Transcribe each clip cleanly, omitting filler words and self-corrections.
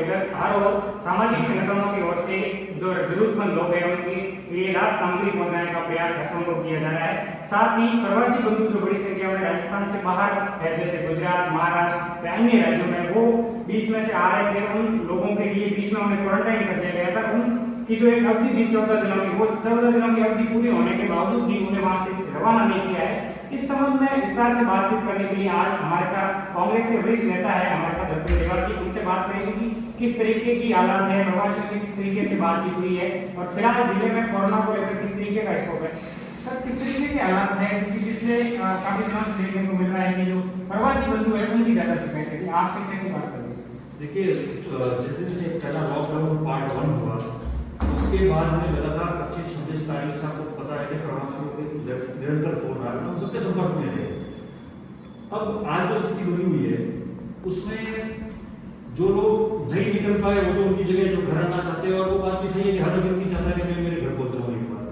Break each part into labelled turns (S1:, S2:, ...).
S1: लेकर हर ओर सामाजिक संगठनों की ओर से जो जरूरतमंद लोग हैं उनके लिए राहत सामग्री पहुंचाने का प्रयास असंभव किया जा रहा है। साथ ही प्रवासी बंधु जो बड़ी संख्या में राजस्थान से बाहर है, जैसे गुजरात, महाराष्ट्र या अन्य राज्यों में, वो बीच में से आ रहे थे, उन लोगों के लिए बीच में उन्हें क्वारंटाइन कर दिया गया था। उनकी जो एक अवधि थी 14 दिनों की, वो 14 दिनों की अवधि पूरी होने के बावजूद भी उन्हें वहां से रवाना नहीं किया है। इस संबंध में विस्तार से बातचीत करने के लिए आज हमारे साथ कांग्रेस के वरिष्ठ नेता है हमारे साथ धरती निवासी, उनसे बात करेंगे कि किस तरीके की हालात है, प्रवासियों से किस तरीके से बातचीत हुई है और फिलहाल जिले में कोरोना को लेकर किस तरीके का स्कोप है। सर, किस तरीके के हालात है, क्योंकि पिछले काफी दिनों से देखने को मिल रहा है कि जो प्रवासी बंधु है उनकी ज्यादा शिकायत है, आपसे कैसे बात करेंगे?
S2: देखिए, जिस दिन से पहला लॉकडाउन पार्ट 1 हुआ, उसके बाद में लगातार 25-26 तारीख से आपको पता है कि प्रवासियों के निरंतर फोन आ रहे हैं, हम सबके संपर्क में रहे। अब आज जो स्थिति बनी हुई है उसमें जो लोग नहीं निकल पाए वो तो उनकी जगह जो घर आना चाहते हैं, और वो बात भी सही है कि हर जगह नहीं चाहता कि मैं मेरे घर पहुंच जाऊँ एक बार।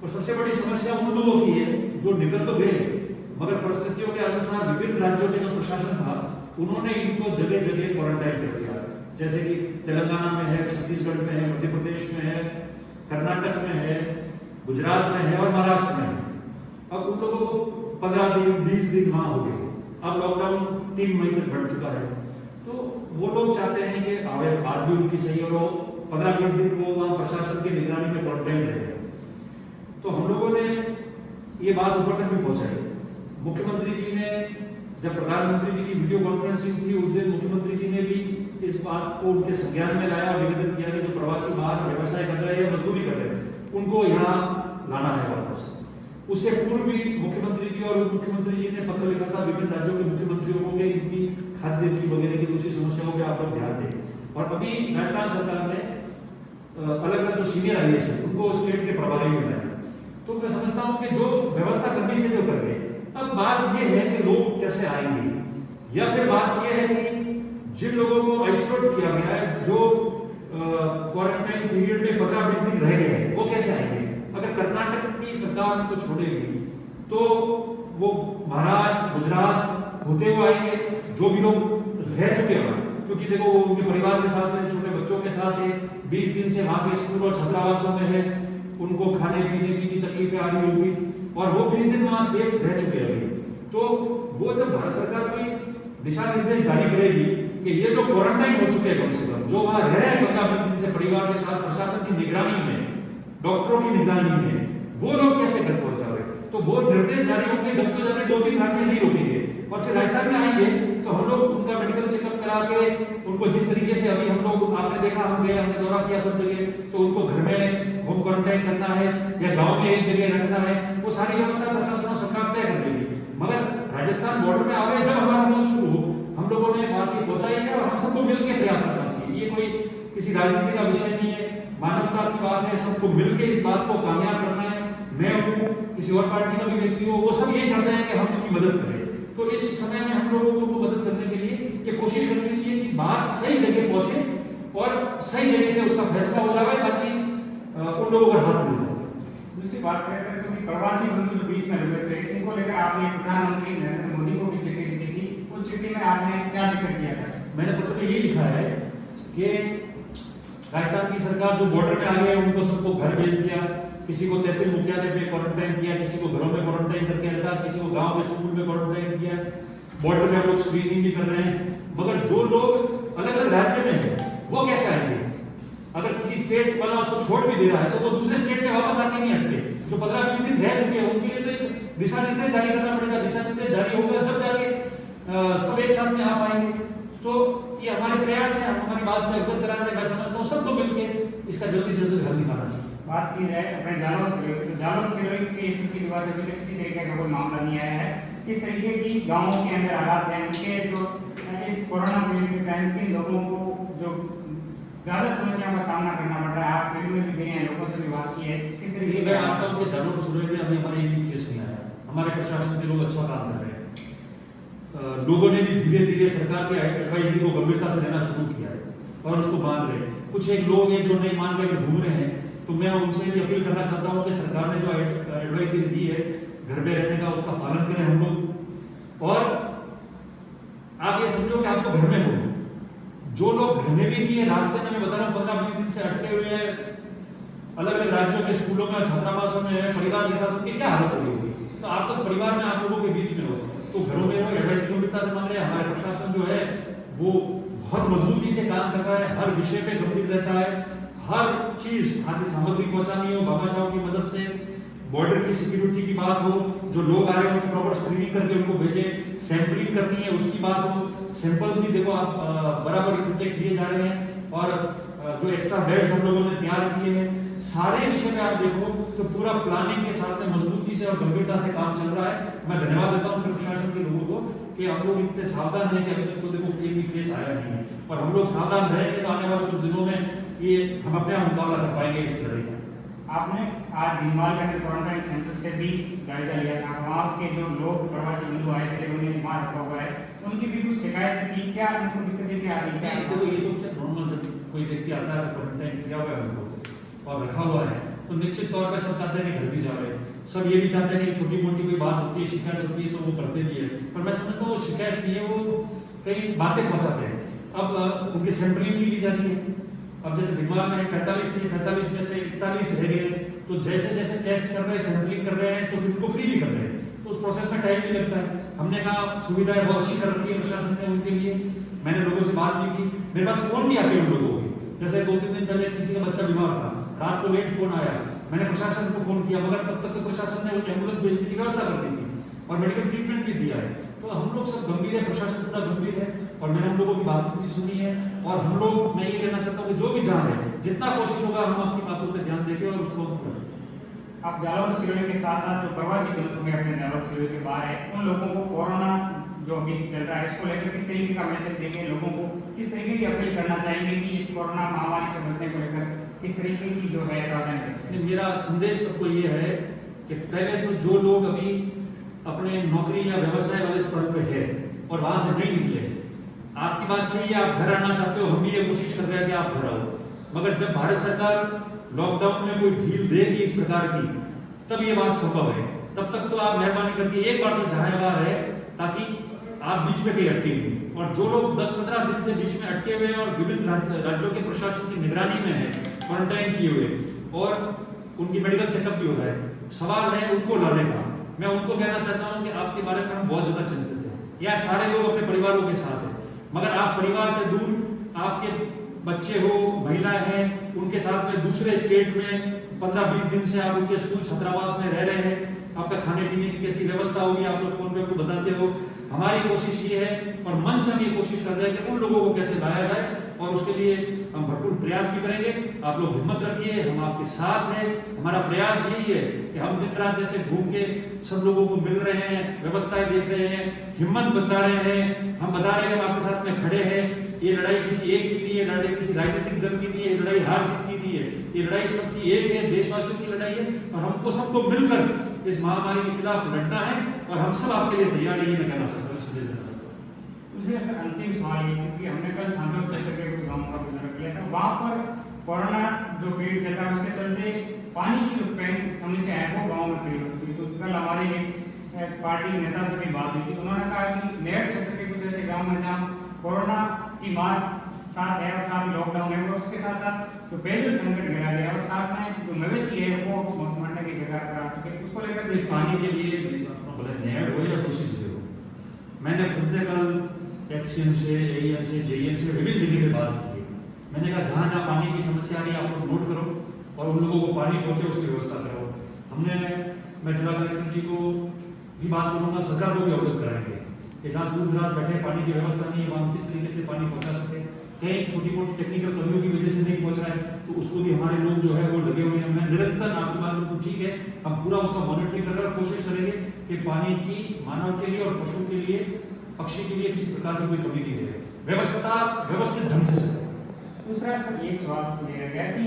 S2: और सबसे बड़ी समस्या उन लोगों की है जो निकल तो गए, मगर परिस्थितियों के अनुसार विभिन्न राज्यों के जो प्रशासन था उन्होंने इनको जगह जगह क्वारंटाइन कर दिया। जैसे कि तेलंगाना में है, छत्तीसगढ़ में है, मध्य प्रदेश में है, कर्नाटक में है, गुजरात में है और महाराष्ट्र में है। अब उन लोगों को 15 दिन 20 दिन वहां हो गए। अब लॉकडाउन 3 मई तक बढ़ चुका है, तो वो लोग चाहते हैं कि आवे बात भी उनकी सही और वो 15-20 दिन वो वहां प्रशासन की निगरानी में क्वारंटाइन रहे। तो हम लोगों ने ये बात ऊपर तक भी पहुंचाई। मुख्यमंत्री जी ने, जब प्रधानमंत्री जी की वीडियो कॉन्फ्रेंसिंग थी उस दिन मुख्यमंत्री जी ने भी इस बात को उनके संज्ञान में लाया और निवेदन किया कि जो प्रवासी बाहर व्यवसाय कर रहे हैं या मजदूरी कर रहे हैं उनको यहाँ लाना है वापस। उससे पूर्व भी मुख्यमंत्री जी और उप मुख्यमंत्री जी ने पत्र लिखा था विभिन्न राज्यों के मुख्यमंत्रियों को कि इनकी खाद्य की वगैरह की दूसरी समस्याओं पे आप लोग ध्यान दें। और अभी राजस्थान सरकार ने अलग अलग जो सीनियर आईएएस है उनको स्टेट के प्रभारी बनाया। तो मैं समझता हूँ कि जो व्यवस्था करनी चाहिए वो कर गए। अब बात यह है कि लोग कैसे आएंगे, या फिर बात यह है कि जिन लोगों को आइसोलेट किया गया है, जो क्वारंटाइन पीरियड में 15-20 दिन रह गए हैं, वो कैसे आएंगे। अगर कर्नाटक की सरकार उनको छोड़ेगी तो वो महाराष्ट्र, गुजरात होते हुए आएंगे, जो भी लोग रह चुके हैं, क्योंकि देखो वो उनके परिवार के साथ है, छोटे बच्चों के साथ है, 20 दिन से वहां के स्कूल और छात्रावासों में है, उनको खाने पीने की भी तकलीफें आ रही होगी और वो 20 दिन वहां सेफ रह चुके हैं। तो वो जब भारत सरकार कोई दिशा निर्देश जारी करेगी कि ये जो क्वारंटाइन हो चुके हैं, कम से कम जो वहां रह रहे हैं 15-20 दिन से परिवार के साथ प्रशासन की निगरानी में, डॉक्टरों की निगरानी में, वो लोग कैसे घर पहुंच जाए, तो वो निर्देश जारी होंगे जब तो जाके 2-3 राज्य नहीं रोकेंगे। और फिर राजस्थान में आएंगे तो हम लोग उनका मेडिकल चेकअप करा के उनको जिस तरीके से अभी हम लोग, आपने देखा, हम गए, हमने दौरा किया सब जगह, तो उनको घर में होम क्वारंटाइन करना है या गांव में एक जगह रखना है, वो सारी व्यवस्था प्रशासन और सरकार तय कर देगी। मगर राजस्थान बॉर्डर में आ गए जब हमारा लोग शुरू, हम लोगों ने बात ये पहुंचाई है और हम सबको मिलकर प्रयास करना चाहिए। ये कोई किसी राजनीति का विषय नहीं है, मानवता की बात है, सबको मिलकर इस बात को कामयाब करना है। मैं हूँ, किसी और पार्टी का भी व्यक्ति हो, वो सब ये चाहते हैं कि हम उनकी मदद करें। तो इस समय में हम लोगों को मदद करने के लिए ये कोशिश करनी चाहिए कि बात सही जगह पहुंचे और सही जगह से उसका फैसला हो जाए ताकि उन लोगों का हाथ मिल जाए।
S1: दूसरी बात कह सकते हो कि प्रवासी बंधु जो बीच में रुके थे, इनको लेकर आपने प्रधानमंत्री नरेंद्र मोदी को भी चिट्ठी लिखी थी। उस चिट्ठी में आपने क्या जिक्र किया था?
S2: मैंने पत्र में ये लिखा है कि राजस्थान की सरकार जो बॉर्डर पे आ गए उनको सबको घर भेज दिया, किसी को तहसील मुख्यालय पे क्वारंटाइन किया, किसी को घरों में क्वारंटाइन करके रखा, किसी को गांव के स्कूल में क्वारंटाइन किया, बॉर्डर पे हम लोग स्क्रीनिंग भी कर रहे हैं। मगर जो लोग अलग अलग राज्य में है वो कैसे आएंगे? अगर किसी स्टेट वाला उसको छोड़ भी दे रहा है तो वो दूसरे स्टेट में वापस आके नहीं हटके। जो 15-20 दिन रह चुके हैं उनके लिए तो एक दिशा निर्देश जारी करना पड़ेगा। दिशा निर्देश जारी होगा जब जाके सब एक साथ में आ पाएंगे। तो ये हमारे प्रयास है, हम हमारी बात से अवगत कराना है। मैं समझता हूँ सबको मिलकर इसका जल्दी से जल्दी हल निकालना चाहिए।
S1: बात की जाए अपने जालौर सिरोही की, तो जालौर सिरोही के स्थिति की दीवार से अभी तक किसी तरीके का कोई मामला नहीं आया है। किस तरीके की गाँवों के अंदर हालात हैं उनके, जो इस कोरोना पीरियड के टाइम के लोगों को जो ज्यादा समस्याओं का सामना करना पड़ रहा है? आप फील्ड में भी गए हैं, लोगों से भी बात की है, किस तरीके
S2: मैं आता हूँ कि जालौर सिरोही में अभी हमारे ये केस नहीं आया। हमारे प्रशासन के लोग अच्छा काम कर रहे हैं। लोगों ने भी धीरे धीरे सरकार के एडवाइजरी को गंभीरता से लेना शुरू किया है और उसको मान रहे हैं। कुछ एक लोग हैं जो नहीं मान के घूम रहे हैं, तो मैं उनसे भी अपील करना चाहता हूँ कि सरकार ने जो एडवाइजरी दी है घर में रहने का, उसका पालन करें हम लोग। और आप ये समझो कि आप तो घर में हो, जो लोग घर में भी नहीं है, रास्ते में मैं बता रहा हूँ 15-20 दिन से अटके हुए हैं, अलग अलग राज्यों के स्कूलों में, छात्रावासों में है, परिवार के साथ उनकी क्या हालत हो रही होगी। तो आप तो परिवार में आप लोगों के बीच में हो, तो घरों में वो एडवाइस गंभीरता से मांग रहे हैं। हमारे प्रशासन जो है वो बहुत मजबूती से काम कर रहा है, हर विषय पे गंभीर रहता है, हर चीज खाद्य सामग्री पहुंचानी हो भामाशाहों की मदद से, बॉर्डर की सिक्योरिटी की बात हो, जो लोग आ रहे हैं उनकी प्रॉपर स्क्रीनिंग करके उनको भेजे, सैंपलिंग करनी है उसकी बात हो, सैंपल्स भी देखो आप बराबर इकट्ठे किए जा रहे हैं, और जो एक्स्ट्रा बेड्स हम लोगों ने तैयार किए हैं, सारे विषय में आप देखो तो पूरा प्लानिंग के साथ में मजबूती से और गंभीरता से काम चल रहा है। मैं धन्यवाद देता हूँ प्रशासन के लोगों को कि हम लोग इतने सावधान हैं कि अभी तक तो देखो कोई भी केस आया नहीं है, और हम लोग सावधान रहेंगे तो आने वाले कुछ दिनों में ये हम अपने आप मुकाबला कर पाएंगे इस लड़ाई का।
S1: आपने आज भीमाल के क्वारंटाइन सेंटर से भी जायजा लिया था, वहाँ के जो लोग प्रवासी बंधु आए थे उन्हें बीमार रखा हुआ है, उनकी भी कुछ शिकायत थी, क्या उनको दिक्कतें क्या आ रही है?
S2: देखो ये तो क्या नॉर्मल, जब कोई व्यक्ति आता है क्वारंटाइन किया हुआ है उनको और रखा हुआ है तो निश्चित तौर पर सब चाहते हैं कि घर भी जा रहे हैं, सब ये भी चाहते हैं कि छोटी मोटी कोई बात होती है, शिकायत होती है तो वो करते भी है, पर मैं समझता हूँ वो शिकायत नहीं है, वो कई बातें पहुंचाते हैं। अब उनकी सैंपलिंग भी ली जा रही है, अब जैसे बीमार में 45 थे, 45 में से 41 रह गए, तो जैसे जैसे टेस्ट कर रहे हैं, सैंपलिंग कर रहे हैं, तो फिर उनको फ्री भी कर रहे हैं, तो उस प्रोसेस में टाइम भी लगता है। हमने कहा सुविधाएं बहुत अच्छी कर रखी है प्रशासन ने उनके लिए, मैंने लोगों से बात भी की, मेरे पास फोन भी आते हैं उन लोगों के, जैसे 2-3 दिन पहले किसी का बच्चा बीमार था, रात को लेट फोन आया, मैंने प्रशासन को फोन किया, मगर तब तक तो प्रशासन ने एम्बुलेंस भेजने की व्यवस्था कर दी थी और मेडिकल ट्रीटमेंट भी दिया है। तो हम लोग सब गंभीर है, प्रशासन पूरा गंभीर है, और मैंने हम लोगों की बात भी सुनी है, और हम लोग, मैं ये कहना चाहता हूँ कि जो भी जहाँ है जितना कोशिश होगा हम आपकी बातों पर ध्यान देंगे और उसको
S1: आप जालौर सिरोही के साथ साथ जो प्रवासी बंधु हैं अपने जालौर सिरोही के बाहर है, उन लोगों को कोरोना जो अभी चल रहा है इसको लेकर किस तरीके का मैसेज देंगे, लोगों को किस तरीके की अपील करना चाहेंगे कि इस कोरोना महामारी से बचने को लेकर किस तरीके की जो है सावधानी?
S2: मेरा संदेश सबको ये है कि पहले तो जो लोग अभी अपने नौकरी या व्यवसाय वाले स्तर पे है और वहां से नहीं निकले, आपकी बात सही है, आप घर आना चाहते हो, हम भी ये कोशिश कर रहे हैं कि आप घर आओ, मगर जब भारत सरकार लॉकडाउन में कोई ढील देगी इस प्रकार की तब ये बात संभव है, तब तक तो आप मेहरबानी करके एक बार तो जहां बाहर है ताकि आप बीच में कहीं अटके नहीं। और जो लोग 10-15 दिन से बीच में अटके हुए हैं और विभिन्न राज्यों के प्रशासन की निगरानी में है, क्वारंटाइन किए हुए, और उनकी मेडिकल चेकअप भी हो रहा है, सवाल है उनको लाने का। मैं उनको कहना चाहता हूँ कि आपके बारे में हम बहुत ज्यादा चिंतित हैं, या सारे लोग अपने परिवारों के साथ हैं, मगर आप परिवार से दूर, आपके बच्चे हो, महिलाएं हैं, उनके साथ में दूसरे स्टेट में 15-20 दिन से आप उनके स्कूल छात्रावास में रह रहे हैं, आपका खाने पीने की कैसी व्यवस्था होगी आप लोग फोन पे आपको बताते हो। हमारी कोशिश ये है और मन से हम ये कोशिश कर रहे हैं कि उन लोगों को कैसे लाया जाए, और उसके लिए हम भरपूर प्रयास भी करेंगे। आप लोग हिम्मत रखिए, हम आपके साथ हैं। हमारा प्रयास यही है कि हम दिन रात जैसे घूम के सब लोगों को मिल रहे हैं, व्यवस्थाएं देख रहे हैं, हिम्मत बता रहे हैं, हम बता रहे हैं कि हम आपके साथ में खड़े हैं। ये लड़ाई किसी एक की नहीं है, लड़ाई किसी राजनीतिक दल की नहीं है, लड़ाई हार जीत की नहीं है, ये लड़ाई सबकी एक है, देशवासियों की लड़ाई है, और हमको सबको मिलकर इस महामारी के खिलाफ लड़ना है, और हम सब आपके लिए तैयार है, ये मैं कहना चाहता हूँ, संदेश देना चाहता हूँ।
S1: मुझे सर अंतिम सवाल ये क्योंकि हमने कल सांझों क्षेत्र के कुछ गाँवों का दौरा किया था, वहाँ पर कोरोना जो पीरियड चल रहा है उसके चलते पानी की जो समस्या है वो गाँव में खड़ी हो चुकी है। तो कल हमारे पार्टी नेता से भी बात हुई थी, उन्होंने कहा कि नेहर क्षेत्र के कुछ ऐसे गाँव में जहाँ कोरोना की बात साथ है और साथ ही लॉकडाउन है, और उसके साथ साथ जो पेयजल संकट घेरा गया और साथ में जो मवेशी है वो मरने के कगार पर आ चुके हैं, उसको लेकर
S2: इस पानी के लिए बोले नेहर हो या दूसरी जगह हो, मैंने खुद ने कल एक्सीएम से, एईएन से, जेईएन से विभिन्न जगह पे बात की है। मैंने कहा जहाँ जहाँ पानी की समस्या आ रही है आप लोग नोट करो और उन लोगों को पानी पहुंचे उसकी व्यवस्था करो। मैं जिला कलेक्टर जी को भी बात करूँगा, सरकार को भी अवगत कराएंगे कि जहाँ दूर दराज बैठे पानी की व्यवस्था नहीं है वहाँ किस तरीके से पानी पहुँचा सके। कहीं छोटी मोटी टेक्निकल कमियों की वजह से नहीं पहुँच रहा है तो उसको भी हमारे लोग जो है वो लगे हुए हैं। मैं निरंतर आपकी बात बिल्कुल ठीक है, हम पूरा उसका मॉनिटरिंग कर रहे हैं और कोशिश करेंगे कि पानी की मानव के लिए और पशु के लिए, पक्षी के लिए किसी प्रकार की कोई कमी नहीं रहे, व्यवस्थित ढंग से चले।
S1: दूसरा सर एक सवाल ले रह गया कि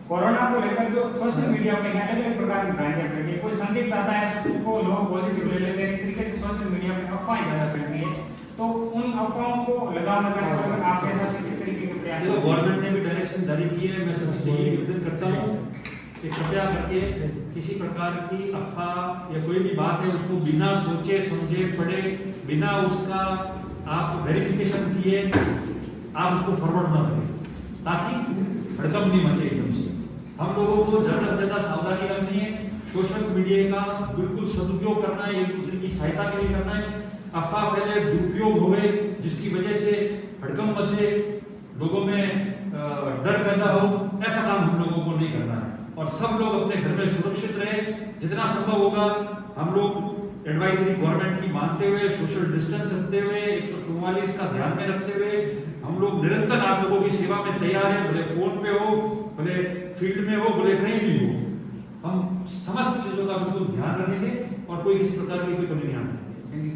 S1: कोरोना को लेकर जो सोशल मीडिया पे अलग अलग प्रकार की भ्रांतियां फैलती है, कोई संदिग्ध आता है उसको लोग पॉजिटिव ले लेते हैं, इस तरीके से सोशल मीडिया पे अफवाहें ज़्यादा फैलती है, तो उन अफवाहों को लगाम लगाकर आप कैसा किस तरीके के प्रयास?
S2: देखो गवर्नमेंट ने भी डायरेक्शन जारी की है, मैं सबसे यही निवेदन करता हूँ कि कृपया करके किसी प्रकार की अफवाह या कोई भी बात है उसको बिना सोचे समझे पढ़े, बिना उसका आप वेरिफिकेशन किए आप उसको फॉरवर्ड ना करें, ताकि हड़कंप नहीं मचे एकदम से। हम लोगों को ज्यादा से ज्यादा सावधानी रखनी है, सोशल मीडिया का बिल्कुल सदुपयोग करना है, एक दूसरे की सहायता के लिए करना है। अफवाह फैले, दुरुपयोग होवे, जिसकी वजह से हड़कंप मचे, लोगों में डर पैदा हो, ऐसा काम हम लोगों को नहीं करना है। और सब लोग अपने घर में सुरक्षित रहे, जितना संभव होगा हम लोग एडवाइजरी गवर्नमेंट की मानते हुए, सोशल डिस्टेंस रखते हुए, 144 का ध्यान में रखते हुए हम लोग निरंतर आप लोगों की सेवा में तैयार हैं। भले फोन पे हो, भले फील्ड में हो, भले कहीं भी हो, हम समस्त चीजों का बिल्कुल ध्यान रखेंगे और कोई किसी प्रकार की कोई कमी नहीं आने देंगे।